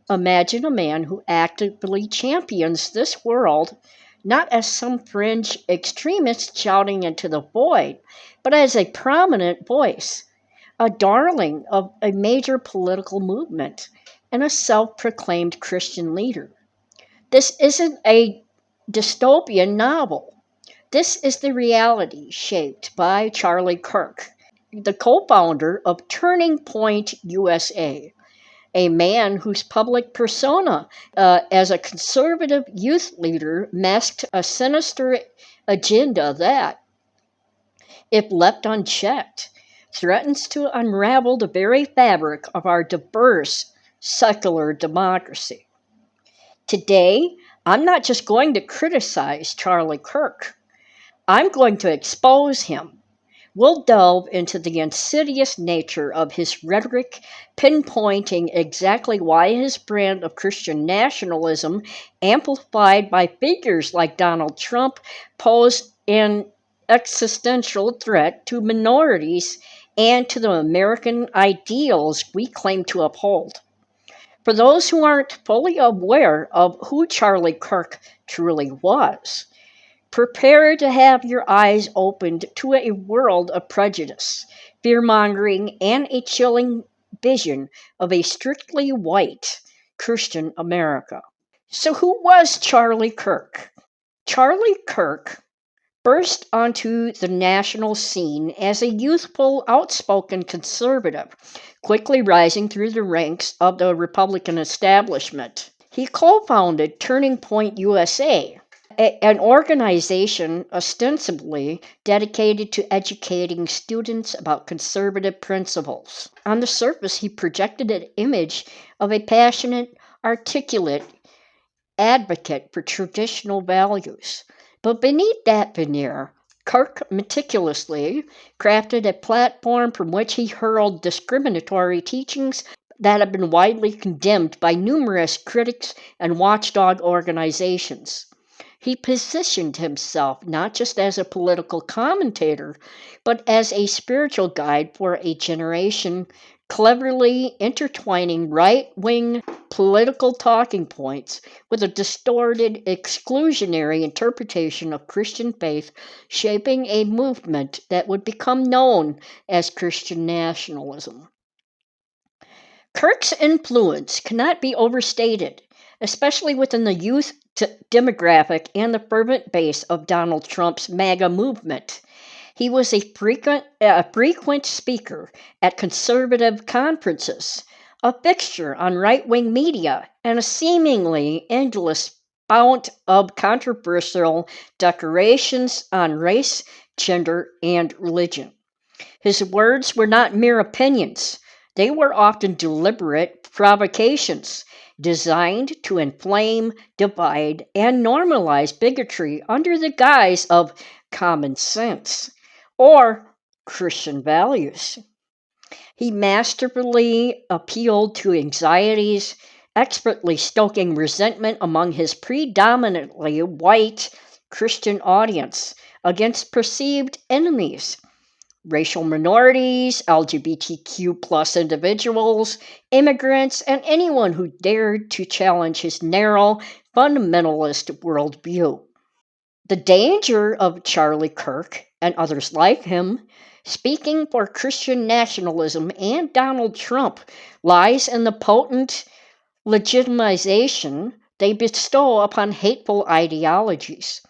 Imagine a man who actively champions this world, not as some fringe extremist shouting into the void, but as a prominent voice, a darling of a major political movement, and a self proclaimed Christian leader. This isn't a dystopian novel. This is the reality shaped by Charlie Kirk, the co founder of Turning Point USA, a man whose public persona as a conservative youth leader masked a sinister agenda that, if left unchecked, threatens to unravel the very fabric of our diverse secular democracy. Today, I'm not just going to criticize Charlie Kirk, I'm going to expose him. We'll delve into the insidious nature of his rhetoric, pinpointing exactly why his brand of Christian nationalism, amplified by figures like Donald Trump, posed an existential threat to minorities and to the American ideals we claim to uphold. For those who aren't fully aware of who Charlie Kirk truly was, prepare to have your eyes opened to a world of prejudice, fear-mongering, and a chilling vision of a strictly white Christian America. So, who was Charlie Kirk? Charlie Kirk burst onto the national scene as a youthful, outspoken conservative, quickly rising through the ranks of the Republican establishment. He co founded Turning Point USA, an organization ostensibly dedicated to educating students about conservative principles. On the surface, he projected an image of a passionate, articulate advocate for traditional values. But beneath that veneer, Kirk meticulously crafted a platform from which he hurled discriminatory teachings that have been widely condemned by numerous critics and watchdog organizations. He positioned himself not just as a political commentator, but as a spiritual guide for a generation, cleverly intertwining right wing political talking points with a distorted, exclusionary interpretation of Christian faith, shaping a movement that would become known as Christian nationalism. Kirk's influence cannot be overstated, especially within the youth demographic and the fervent base of Donald Trump's MAGA movement. He was a frequent speaker at conservative conferences, a fixture on right wing media, and a seemingly endless fount of controversial declarations on race, gender, and religion. His words were not mere opinions, they were often deliberate provocations designed to inflame, divide, and normalize bigotry under the guise of common sense or Christian values. He masterfully appealed to anxieties, expertly stoking resentment among his predominantly white Christian audience against perceived enemies, racial minorities, LGBTQ plus individuals, immigrants, and anyone who dared to challenge his narrow, fundamentalist worldview. The danger of Charlie Kirk and others like him speaking for Christian nationalism and Donald Trump lies in the potent legitimization they bestow upon hateful ideologies.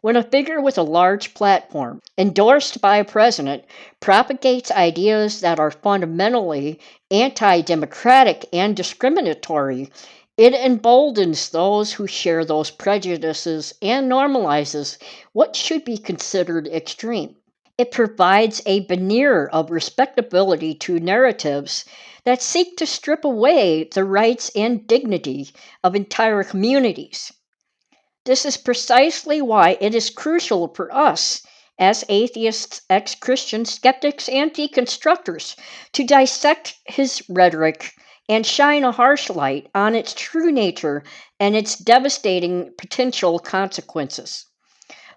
When a figure with a large platform, endorsed by a president, propagates ideas that are fundamentally anti democratic and discriminatory, it emboldens those who share those prejudices and normalizes what should be considered extreme. It provides a veneer of respectability to narratives that seek to strip away the rights and dignity of entire communities. This is precisely why it is crucial for us, as atheists, ex Christian skeptics, and deconstructors, to dissect his rhetoric and shine a harsh light on its true nature and its devastating potential consequences.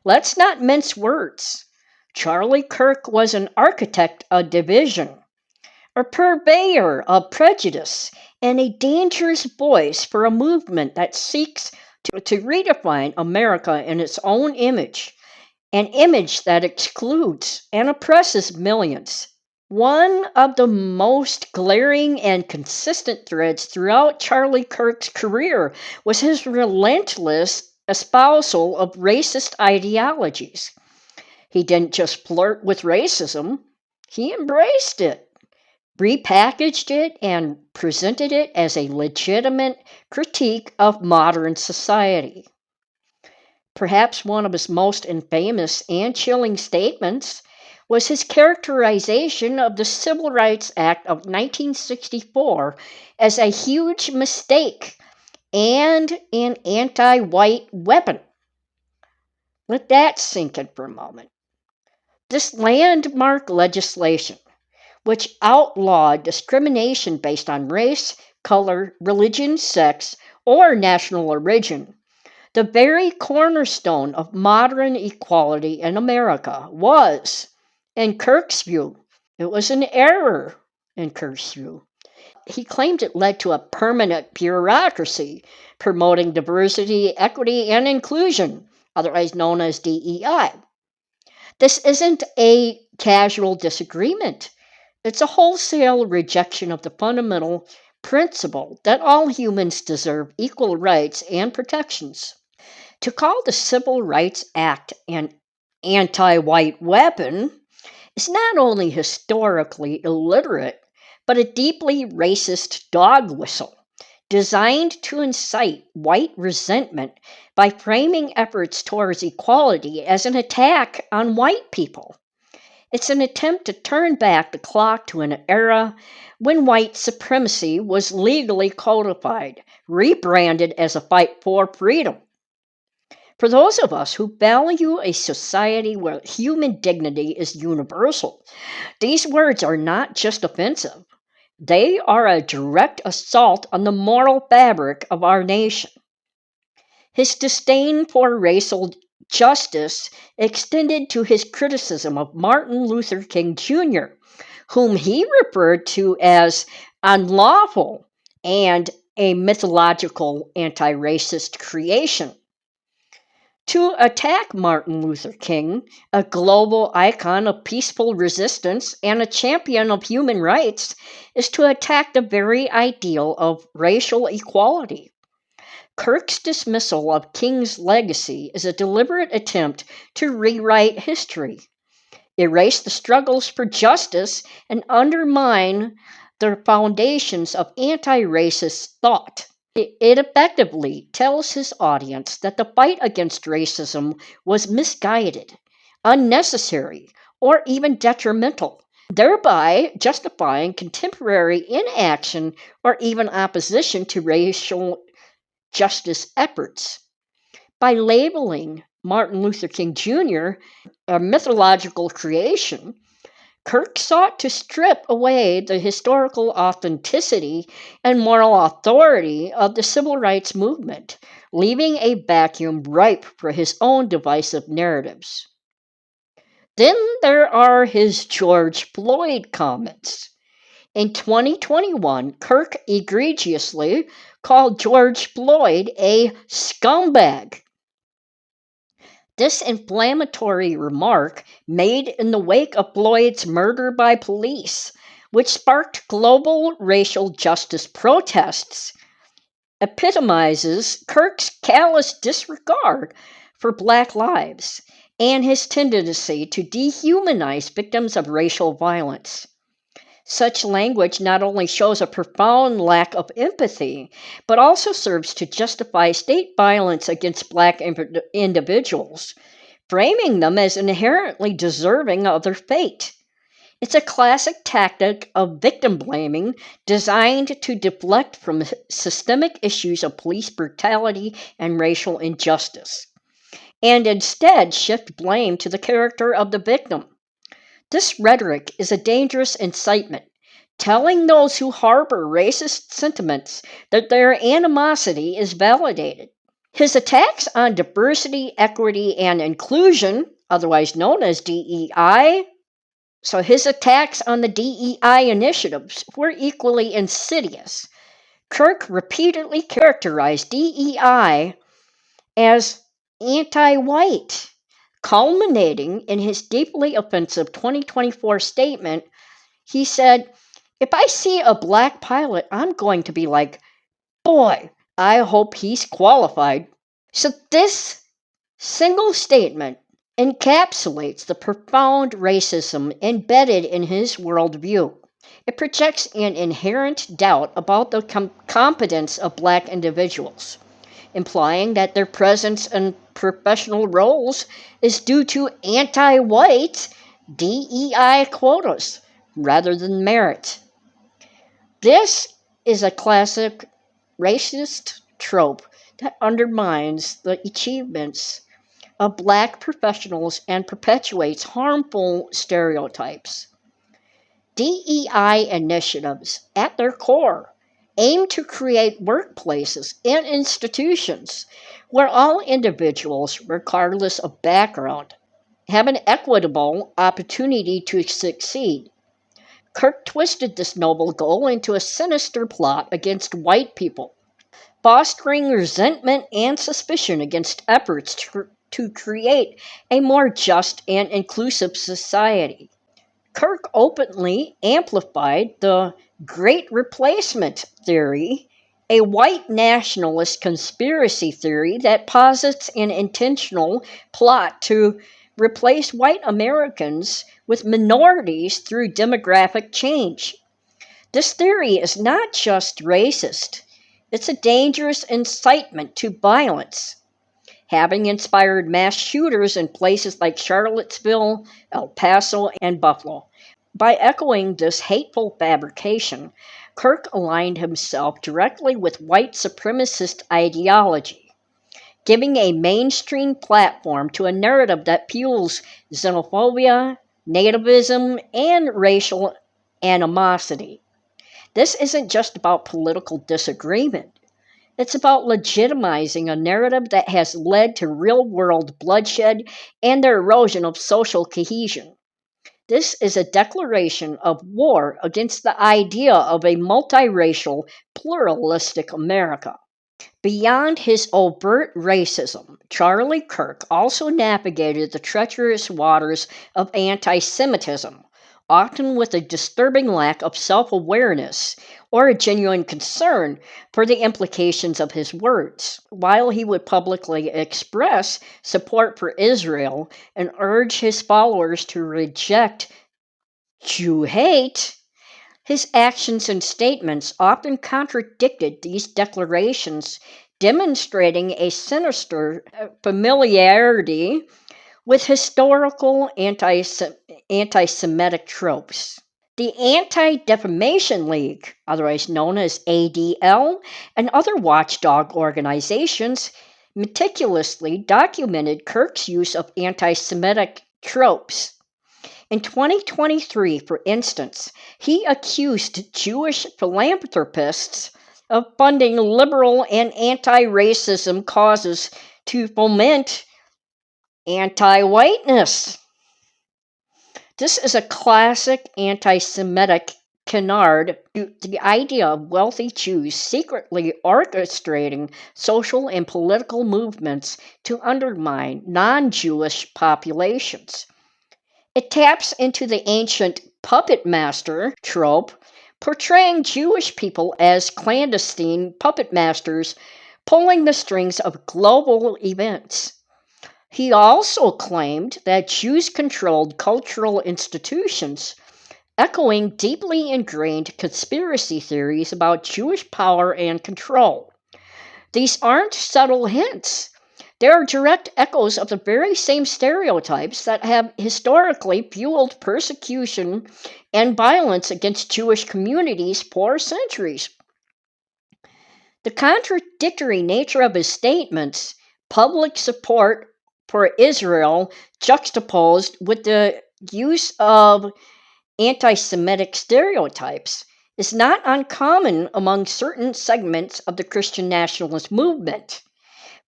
Let's not mince words. Charlie Kirk was an architect of division, a purveyor of prejudice, and a dangerous voice for a movement that seeks to redefine America in its own image, an image that excludes and oppresses millions. One of the most glaring and consistent threads throughout Charlie Kirk's career was his relentless espousal of racist ideologies. He didn't just flirt with racism, he embraced it, repackaged it, and presented it as a legitimate critique of modern society. Perhaps one of his most infamous and chilling statements was his characterization of the Civil Rights Act of 1964 as a huge mistake and an anti white weapon. Let that sink in for a moment. This landmark legislation, which outlawed discrimination based on race, color, religion, sex, or national origin, the very cornerstone of modern equality in America, was, in Kirk's view, it was an error in Kirk's view. He claimed it led to a permanent bureaucracy promoting diversity, equity, and inclusion, otherwise known as DEI. This isn't a casual disagreement. It's a wholesale rejection of the fundamental principle that all humans deserve equal rights and protections. To call the Civil Rights Act an anti white weapon is not only historically illiterate, but a deeply racist dog whistle designed to incite white resentment by framing efforts towards equality as an attack on white people. It's an attempt to turn back the clock to an era when white supremacy was legally codified, rebranded as a fight for freedom. For those of us who value a society where human dignity is universal, these words are not just offensive, they are a direct assault on the moral fabric of our nation. His disdain for racial justice extended to his criticism of Martin Luther King Jr., whom he referred to as unlawful and a mythological anti racist creation. To attack Martin Luther King, a global icon of peaceful resistance and a champion of human rights, is to attack the very ideal of racial equality. Kirk's dismissal of King's legacy is a deliberate attempt to rewrite history, erase the struggles for justice, and undermine the foundations of anti-racist thought. It effectively tells his audience that the fight against racism was misguided, unnecessary, or even detrimental, thereby justifying contemporary inaction or even opposition to racial justice efforts. By labeling Martin Luther King Jr. a mythological creation, Kirk sought to strip away the historical authenticity and moral authority of the civil rights movement, leaving a vacuum ripe for his own divisive narratives. Then there are his George Floyd comments. In 2021, Kirk egregiously called George Floyd a scumbag. This inflammatory remark, made in the wake of Floyd's murder by police, which sparked global racial justice protests, epitomizes Kirk's callous disregard for Black lives and his tendency to dehumanize victims of racial violence. Such language not only shows a profound lack of empathy, but also serves to justify state violence against Black individuals, framing them as inherently deserving of their fate. It's a classic tactic of victim blaming designed to deflect from systemic issues of police brutality and racial injustice, and instead shift blame to the character of the victim. This rhetoric is a dangerous incitement, telling those who harbor racist sentiments that their animosity is validated. His attacks on diversity, equity, and inclusion, otherwise known as DEI, his attacks on the DEI initiatives were equally insidious, Kirk repeatedly characterized DEI as anti-white, culminating in his deeply offensive 2024 statement. He said, "If I see a black pilot, I'm going to be like, boy, I hope he's qualified." So this single statement encapsulates the profound racism embedded in his worldview. It projects an inherent doubt about the competence of black individuals, implying that their presence in professional roles is due to anti-white DEI quotas rather than merit. This is a classic racist trope that undermines the achievements of black professionals and perpetuates harmful stereotypes. DEI initiatives, at their core, aim to create workplaces and institutions where all individuals, regardless of background, have an equitable opportunity to succeed. Kirk twisted this noble goal into a sinister plot against white people, fostering resentment and suspicion against efforts to create a more just and inclusive society. Kirk openly amplified the Great Replacement theory, a white nationalist conspiracy theory that posits an intentional plot to replace white Americans with minorities through demographic change. This theory is not just racist, it's a dangerous incitement to violence, having inspired mass shooters in places like Charlottesville, El Paso, and Buffalo. By echoing this hateful fabrication, Kirk aligned himself directly with white supremacist ideology, giving a mainstream platform to a narrative that fuels xenophobia, nativism, and racial animosity. This isn't just about political disagreement. It's about legitimizing a narrative that has led to real world bloodshed and the erosion of social cohesion. This is a declaration of war against the idea of a multiracial, pluralistic America. Beyond his overt racism, Charlie Kirk also navigated the treacherous waters of anti Semitism, often with a disturbing lack of self awareness or a genuine concern for the implications of his words. While he would publicly express support for Israel and urge his followers to reject Jew hate, his actions and statements often contradicted these declarations, demonstrating a sinister familiarity with historical anti Semitic tropes. The Anti Defamation League, otherwise known as ADL, and other watchdog organizations meticulously documented Kirk's use of anti Semitic tropes. In 2023, for instance, he accused Jewish philanthropists of funding liberal and anti racism causes to foment anti whiteness. This is a classic anti Semitic canard, the idea of wealthy Jews secretly orchestrating social and political movements to undermine non Jewish populations. It taps into the ancient puppet master trope, portraying Jewish people as clandestine puppet masters pulling the strings of global events. He also claimed that Jews controlled cultural institutions, echoing deeply ingrained conspiracy theories about Jewish power and control. These aren't subtle hints. They are direct echoes of the very same stereotypes that have historically fueled persecution and violence against Jewish communities for centuries. The contradictory nature of his statements, public support for Israel juxtaposed with the use of anti Semitic stereotypes, is not uncommon among certain segments of the Christian nationalist movement.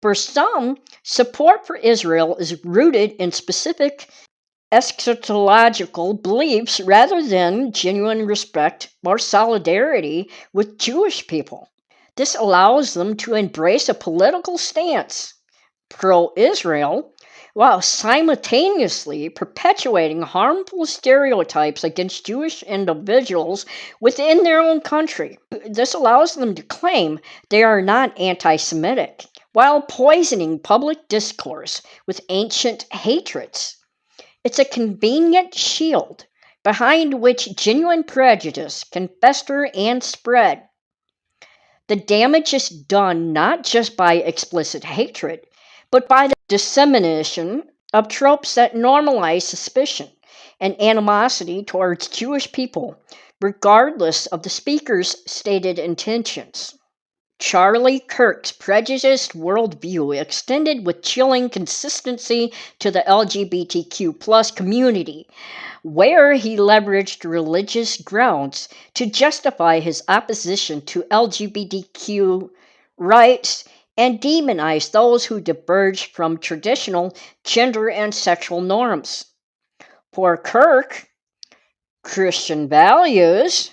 For some, support for Israel is rooted in specific eschatological beliefs rather than genuine respect or solidarity with Jewish people. This allows them to embrace a political stance, pro-Israel, while simultaneously perpetuating harmful stereotypes against Jewish individuals within their own country. This allows them to claim they are not anti-Semitic, while poisoning public discourse with ancient hatreds. It's a convenient shield behind which genuine prejudice can fester and spread. The damage is done not just by explicit hatred, but by the dissemination of tropes that normalize suspicion and animosity towards Jewish people, regardless of the speaker's stated intentions. Charlie Kirk's prejudiced worldview extended with chilling consistency to the LGBTQ community, where he leveraged religious grounds to justify his opposition to LGBTQ rights and demonize those who diverge from traditional gender and sexual norms. For Kirk, Christian values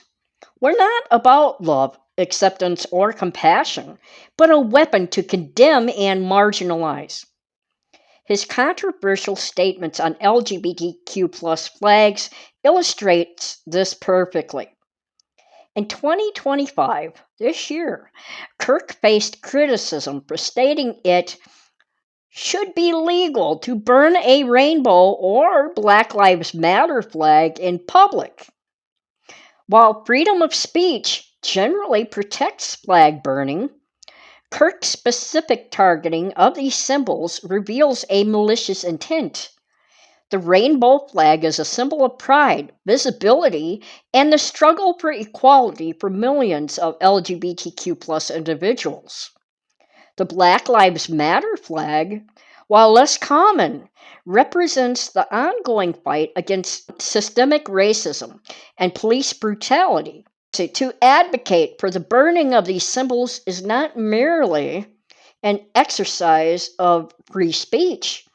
were not about love, acceptance, or compassion, but a weapon to condemn and marginalize. His controversial statements on LGBTQ flags illustrates this perfectly. In 2025, this year, Kirk faced criticism for stating it should be legal to burn a rainbow or Black Lives Matter flag in public. While freedom of speech generally protects flag burning, Kirk's specific targeting of these symbols reveals a malicious intent. The rainbow flag is a symbol of pride, visibility, and the struggle for equality for millions of LGBTQ individuals. The Black Lives Matter flag, while less common, represents the ongoing fight against systemic racism and police brutality. To advocate for the burning of these symbols is not merely an exercise of free speech.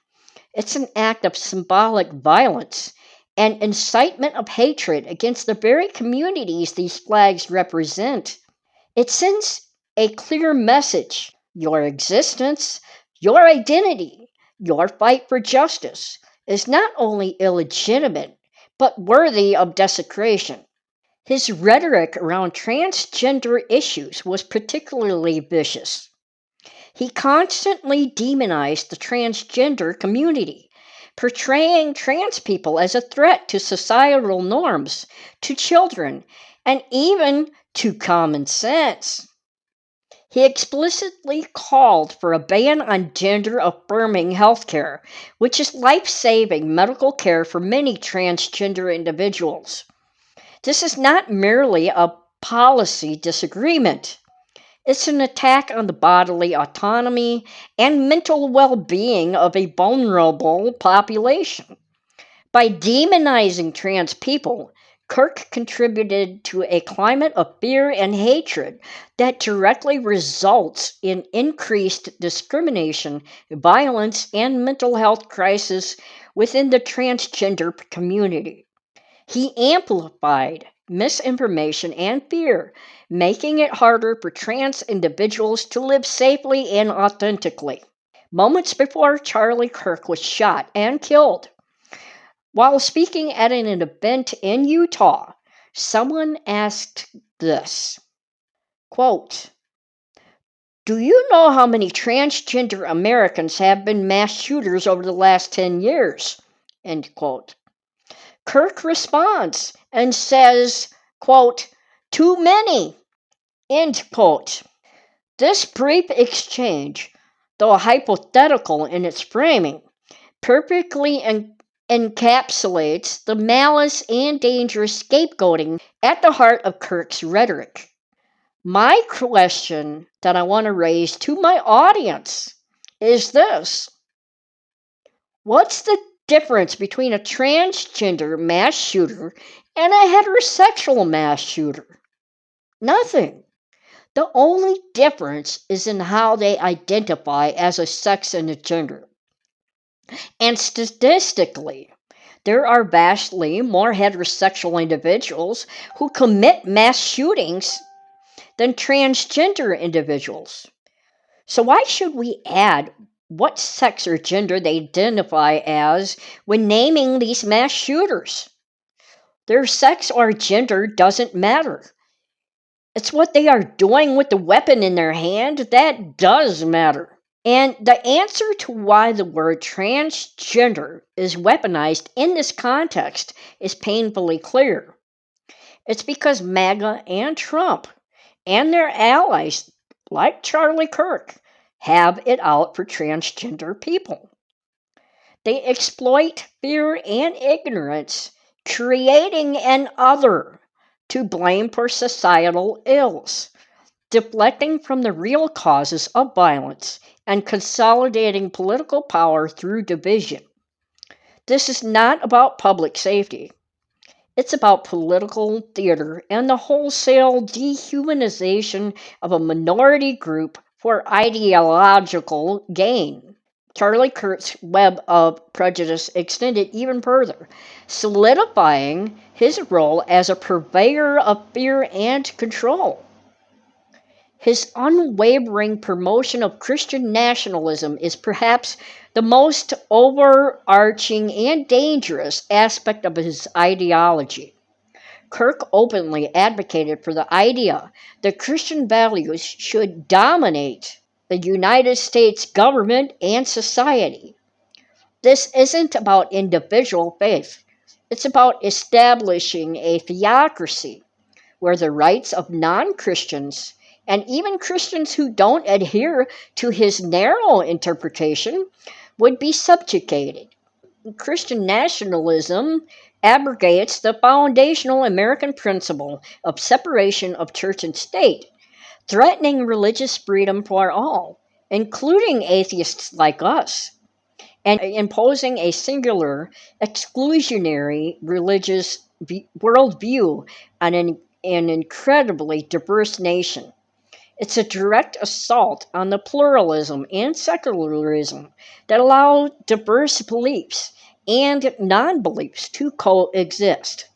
It's an act of symbolic violence and incitement of hatred against the very communities these flags represent. It sends a clear message: your existence, your identity, your fight for justice is not only illegitimate, but worthy of desecration. His rhetoric around transgender issues was particularly vicious. He constantly demonized the transgender community, portraying trans people as a threat to societal norms, to children, and even to common sense. He explicitly called for a ban on gender-affirming healthcare, which is life-saving medical care for many transgender individuals. This is not merely a policy disagreement. It's an attack on the bodily autonomy and mental well-being of a vulnerable population. By demonizing trans people, Kirk contributed to a climate of fear and hatred that directly results in increased discrimination, violence, and mental health crises within the transgender community. He amplified misinformation and fear, making it harder for trans individuals to live safely and authentically. Moments before Charlie Kirk was shot and killed, while speaking at an event in Utah, someone asked this, quote, "Do you know how many transgender Americans have been mass shooters over the last 10 years?" End quote. Kirk responds and says, quote, "Too many," end quote. This brief exchange, though hypothetical in its framing, perfectly encapsulates the malice and dangerous scapegoating at the heart of Kirk's rhetoric. My question that I want to raise to my audience is this: what's the difference between a transgender mass shooter and a heterosexual mass shooter? Nothing. The only difference is in how they identify as a sex and a gender. And statistically, there are vastly more heterosexual individuals who commit mass shootings than transgender individuals. So why should we add what sex or gender they identify as when naming these mass shooters? Their sex or gender doesn't matter. It's what they are doing with the weapon in their hand that does matter. And the answer to why the word transgender is weaponized in this context is painfully clear. It's because MAGA and Trump and their allies, like Charlie Kirk, have it out for transgender people. They exploit fear and ignorance, creating an other to blame for societal ills, deflecting from the real causes of violence and consolidating political power through division. This is not about public safety. It's about political theater and the wholesale dehumanization of a minority group for ideological gain. Charlie Kirk's web of prejudice extended even further, solidifying his role as a purveyor of fear and control. His unwavering promotion of Christian nationalism is perhaps the most overarching and dangerous aspect of his ideology. Kirk openly advocated for the idea that Christian values should dominate the United States government and society. This isn't about individual faith, it's about establishing a theocracy where the rights of non Christians and even Christians who don't adhere to his narrow interpretation would be subjugated. Christian nationalism abrogates the foundational American principle of separation of church and state, threatening religious freedom for all, including atheists like us, and imposing a singular, exclusionary religious worldview on an incredibly diverse nation. It's a direct assault on the pluralism and secularism that allow diverse beliefs and non beliefs to coexist.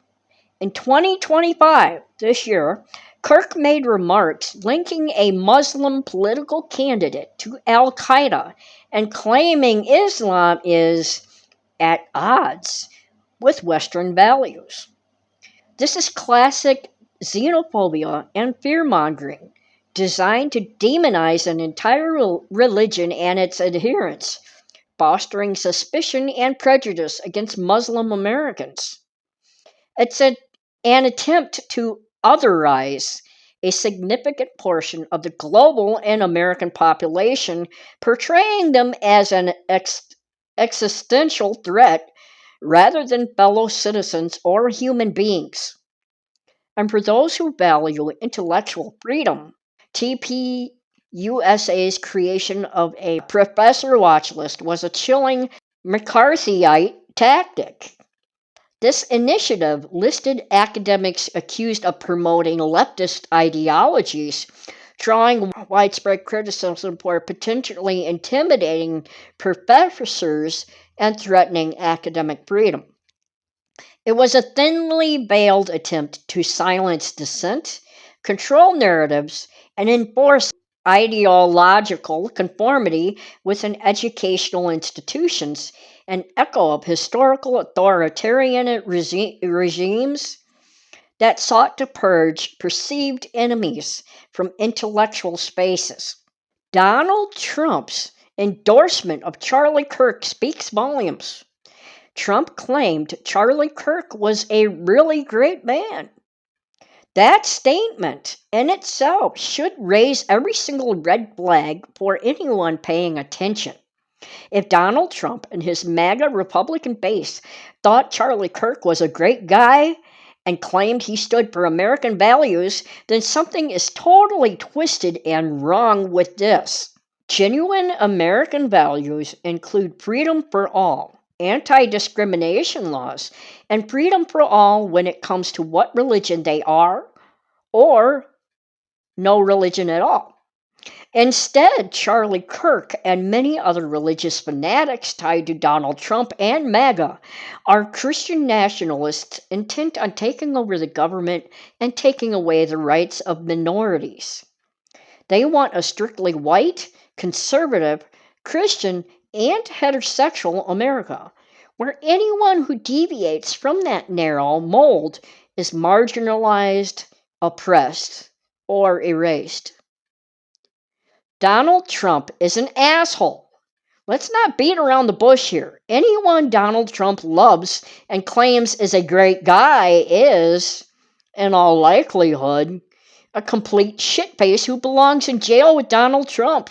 In 2025, this year, Kirk made remarks linking a Muslim political candidate to Al Qaeda and claiming Islam is at odds with Western values. This is classic xenophobia and fear mongering, designed to demonize an entire religion and its adherents, fostering suspicion and prejudice against Muslim Americans. It's an attempt to otherize a significant portion of the global and American population, portraying them as an existential threat rather than fellow citizens or human beings. And for those who value intellectual freedom, TPUSA's creation of a professor watch list was a chilling McCarthyite tactic. This initiative listed academics accused of promoting leftist ideologies, drawing widespread criticism for potentially intimidating professors and threatening academic freedom. It was a thinly veiled attempt to silence dissent, control narratives, and enforce ideological conformity within educational institutions, an echo of historical authoritarian regimes that sought to purge perceived enemies from intellectual spaces. Donald Trump's endorsement of Charlie Kirk speaks volumes. Trump claimed Charlie Kirk was a really great man. That statement in itself should raise every single red flag for anyone paying attention. If Donald Trump and his MAGA Republican base thought Charlie Kirk was a great guy and claimed he stood for American values, then something is totally twisted and wrong with this. Genuine American values include freedom for all, anti-discrimination laws, and freedom for all when it comes to what religion they are or no religion at all. Instead, Charlie Kirk and many other religious fanatics tied to Donald Trump and MAGA are Christian nationalists intent on taking over the government and taking away the rights of minorities. They want a strictly white, conservative, Christian, and heterosexual America, where anyone who deviates from that narrow mold is marginalized, oppressed, or erased. Donald Trump is an asshole. Let's not beat around the bush here. Anyone Donald Trump loves and claims is a great guy is, in all likelihood, a complete shitface who belongs in jail with Donald Trump.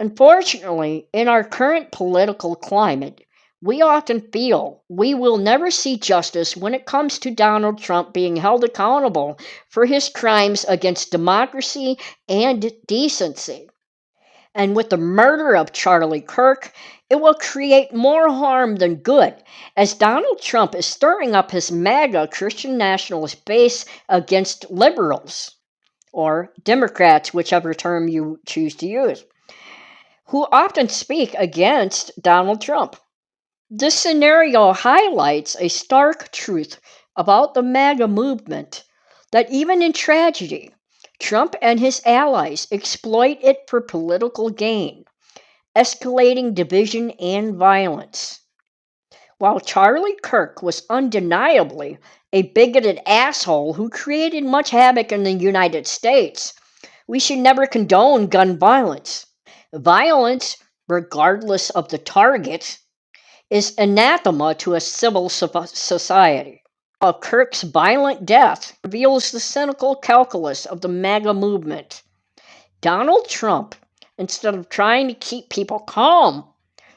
Unfortunately, in our current political climate, we often feel we will never see justice when it comes to Donald Trump being held accountable for his crimes against democracy and decency. And with the murder of Charlie Kirk, it will create more harm than good, as Donald Trump is stirring up his MAGA Christian nationalist base against liberals, or Democrats, whichever term you choose to use, who often speak against Donald Trump. This scenario highlights a stark truth about the MAGA movement that even in tragedy, Trump and his allies exploit it for political gain, escalating division and violence. While Charlie Kirk was undeniably a bigoted asshole who created much havoc in the United States, we should never condone gun violence. Violence, regardless of the target, is anathema to a civil society. Of Kirk's violent death reveals the cynical calculus of the MAGA movement. Donald Trump, instead of trying to keep people calm,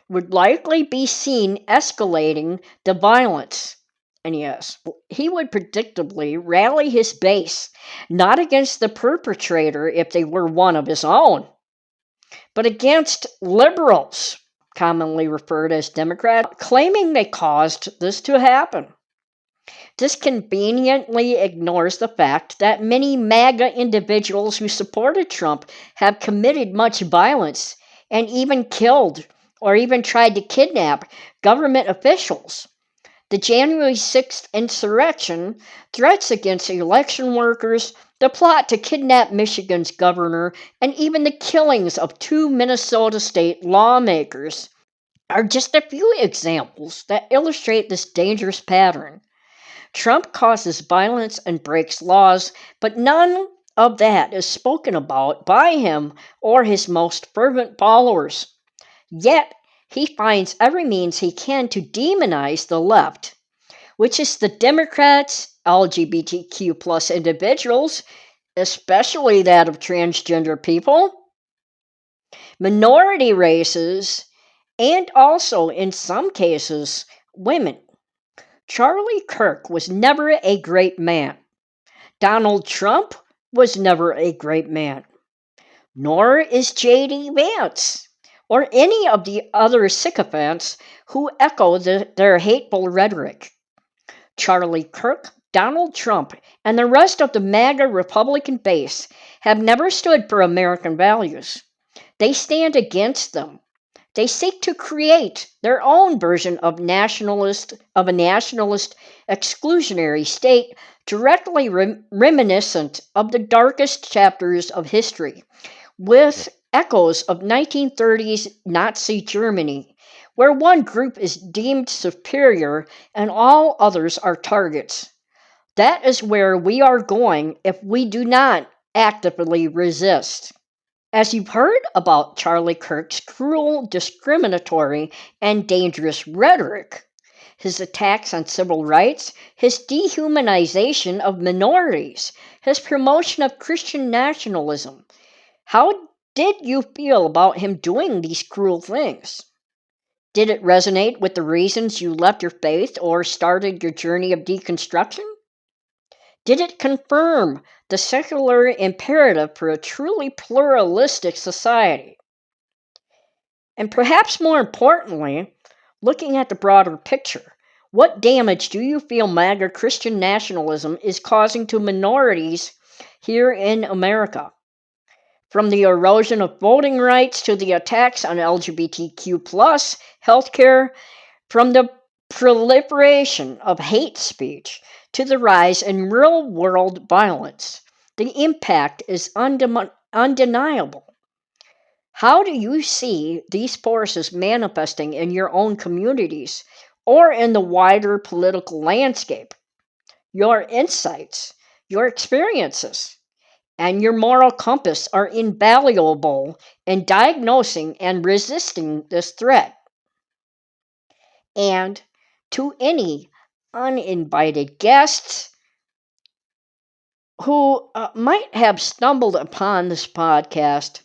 would likely be seen escalating the violence. And yes, he would predictably rally his base, not against the perpetrator if they were one of his own, but against liberals, commonly referred as Democrats, claiming they caused this to happen. This conveniently ignores the fact that many MAGA individuals who supported Trump have committed much violence and even killed or even tried to kidnap government officials. The January 6th insurrection, threats against election workers, the plot to kidnap Michigan's governor, and even the killings of 2 Minnesota state lawmakers are just a few examples that illustrate this dangerous pattern. Trump causes violence and breaks laws, but none of that is spoken about by him or his most fervent followers. Yet, he finds every means he can to demonize the left, which is the Democrats, LGBTQ plus individuals, especially that of transgender people, minority races, and also, in some cases, women. Charlie Kirk was never a great man. Donald Trump was never a great man. Nor is J.D. Vance, or any of the other sycophants who echo their hateful rhetoric. Charlie Kirk, Donald Trump, and the rest of the MAGA Republican base have never stood for American values. They stand against them. They seek to create their own version of a nationalist exclusionary state directly reminiscent of the darkest chapters of history, with echoes of 1930s Nazi Germany, where one group is deemed superior and all others are targets. That is where we are going if we do not actively resist. As you've heard about Charlie Kirk's cruel, discriminatory, and dangerous rhetoric, his attacks on civil rights, his dehumanization of minorities, his promotion of Christian nationalism, how did you feel about him doing these cruel things? Did it resonate with the reasons you left your faith or started your journey of deconstruction? Did it confirm the secular imperative for a truly pluralistic society? And perhaps more importantly, looking at the broader picture, what damage do you feel MAGA Christian nationalism is causing to minorities here in America? From the erosion of voting rights to the attacks on LGBTQ plus healthcare, from the proliferation of hate speech to the rise in real world violence, the impact is undeniable. How do you see these forces manifesting in your own communities or in the wider political landscape? Your insights, your experiences, and your moral compass are invaluable in diagnosing and resisting this threat. And to any uninvited guests who might have stumbled upon this podcast,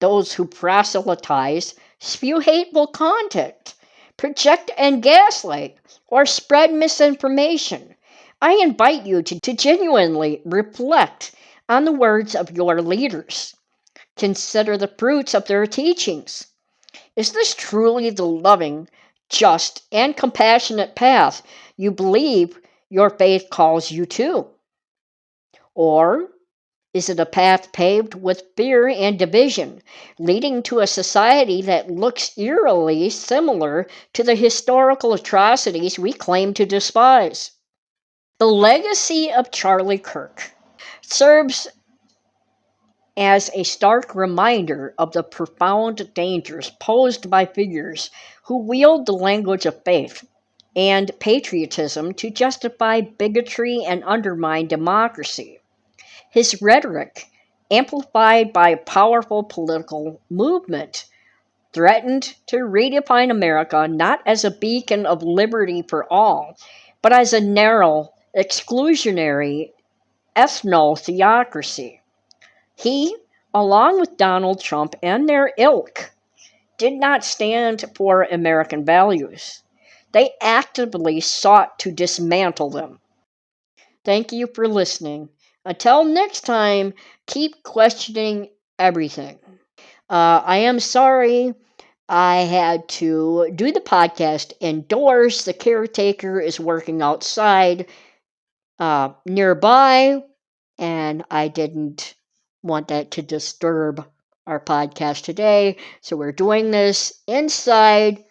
those who proselytize, spew hateful content, project and gaslight, or spread misinformation, I invite you to genuinely reflect on the words of your leaders. Consider the fruits of their teachings. Is this truly the loving, just, and compassionate path you believe your faith calls you to? Or is it a path paved with fear and division, leading to a society that looks eerily similar to the historical atrocities we claim to despise? The legacy of Charlie Kirk serves as a stark reminder of the profound dangers posed by figures who wield the language of faith and patriotism to justify bigotry and undermine democracy. His rhetoric, amplified by a powerful political movement, threatened to redefine America not as a beacon of liberty for all, but as a narrow, exclusionary ethno-theocracy. He, along with Donald Trump and their ilk, did not stand for American values. They actively sought to dismantle them. Thank you for listening. Until next time, keep questioning everything. I am sorry I had to do the podcast indoors. The caretaker is working outside nearby, and I didn't want that to disturb our podcast today. So we're doing this inside.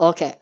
Okay.